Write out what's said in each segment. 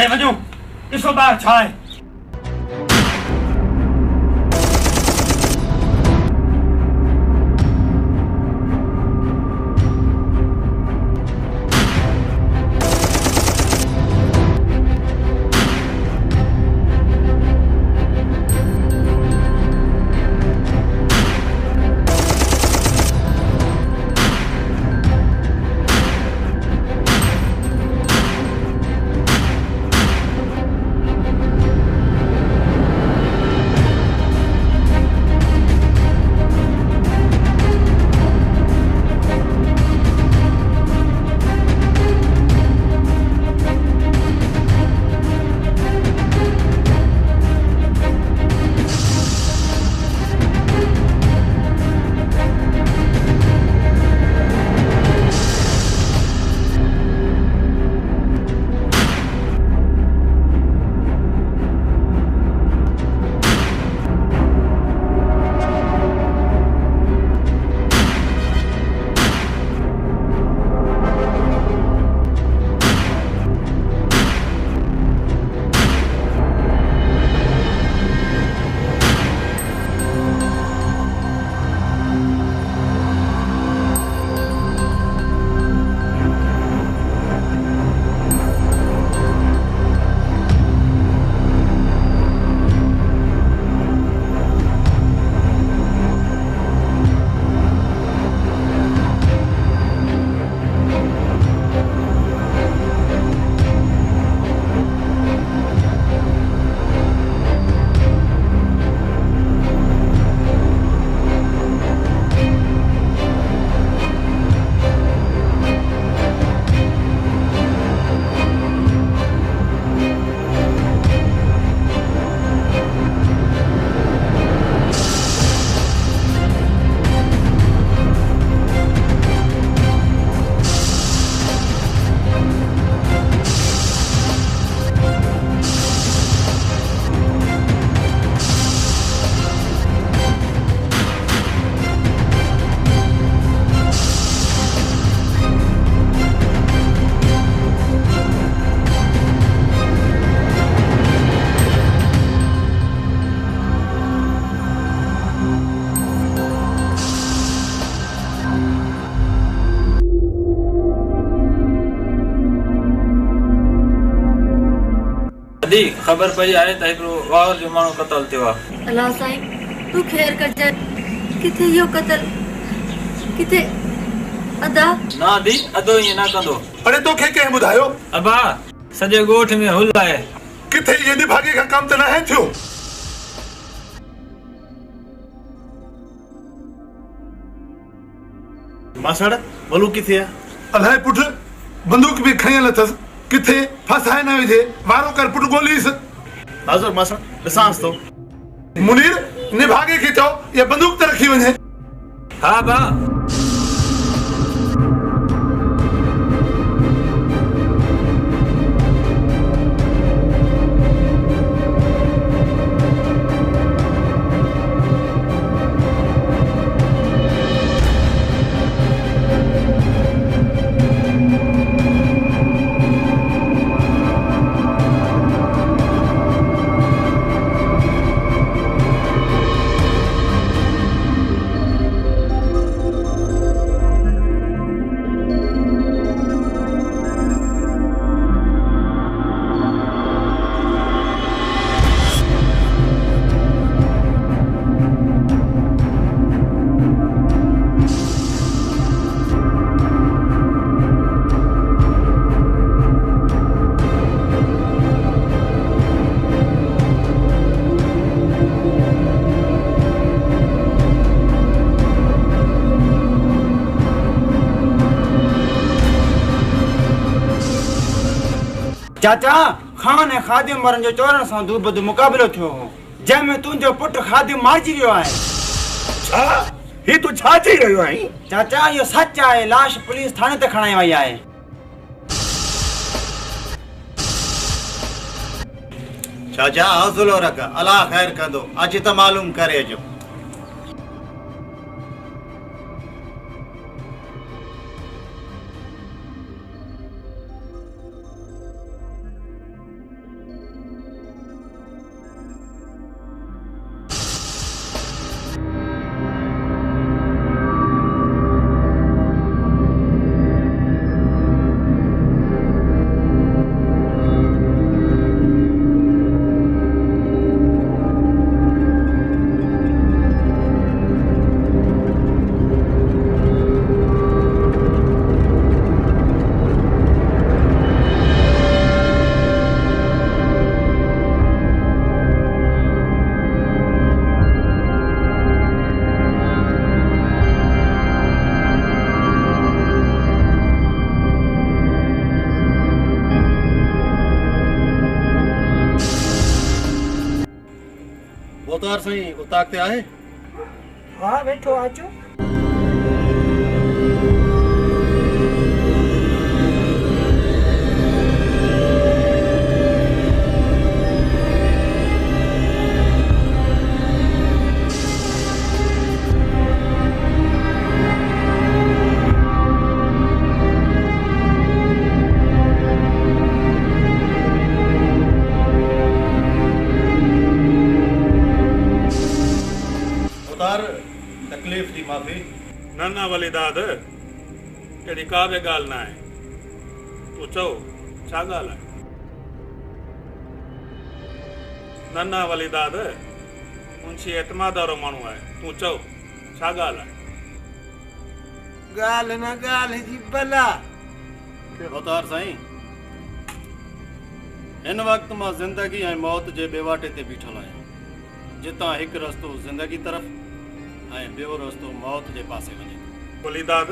खड़े वजो ॾिसो ॿाहिरि छा आहे। खबर पई आहे त हिकिड़ो वाहर जो माण्हू क़तल थियो आहे। अल्लाह साईं तू ख़ैर कजाए। किथे इहो क़तल किथे अदा ना दी अदो ईअं न कंदो। अरे तोखे कंहिं ॿुधायो? अबा सॼे ॻोठ में हुल आहे। किथे इहे निभागे खां कम त न आहे थियो? मासड़ बलू किथे आहे? अलाए पुट बंदूक भी खयल अथस। किथे फसाए न विझे वारो कर पुट गोलीस। हाज़ुर मासड़ ॾिसांसि थो। मुनीर निभागे खे चओ या बंदूक त रखी वञे। हा बा चाचा खान ऐं खादिम वारनि जो चोरनि सां दू बदू मुक़ाबिलो थियो हो जंहिंमें तुंहिंजो पुटु खादिम मारिजी वियो आहे। छा ही तू छा चई रहियो आहीं? चाचा इहो सच आहे। लाश पुलिस थाणे ते खणाई वई आहे। चाचा हौसलो रख, अल्लाह ख़ैर कंदो। अच त मालूम करे अचो। अवतार साईं उताकते आहे हाँ वेठो अचो तकलीफ़ जी माफ़ी न वली दाद अहिड़ी का बि ॻाल्हि न आहे तूं चओ छा ॻाल्हि आहे न वली दाद मुंशी एतमाद वारो माण्हू आहे तूं चओ छा ॻाल्हि आहे ॻाल्हि न ॻाल्हि जी भला अवतार साईं हिन वक़्तु मां ज़िंदगी ऐं मौत जे बेवाटे ते बीठल आहियां जितां हिकु रस्तो ज़िंदगी तरफ़ ऐं ॿियो रस्तो मौत जे पासे वञे वली दाद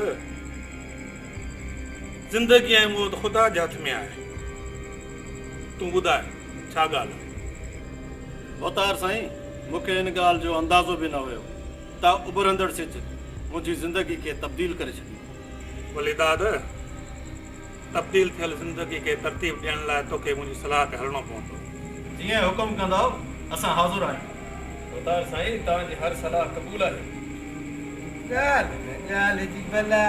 ज़िंदगी ऐं मौत ख़ुदा जे हथ में आहे तूं ॿुधाए छा ॻाल्हि आहे अवतार साईं मूंखे हिन ॻाल्हि जो अंदाज़ो बि न हुयो त उभरंदड़ सिज मुंहिंजी ज़िंदगी खे तब्दील करे छॾी वली दाद तब्दील थियल ज़िंदगी खे तरतीब ॾियण लाइ तोखे मुंहिंजी सलाह ते हलणो पवंदो जीअं हुकुम कंदव असां हाज़ुर आहियूं अवतार साईं तव्हांजी हर सलाह क़बूल आहे ॻाल्हि न ॻाल्हि जी भला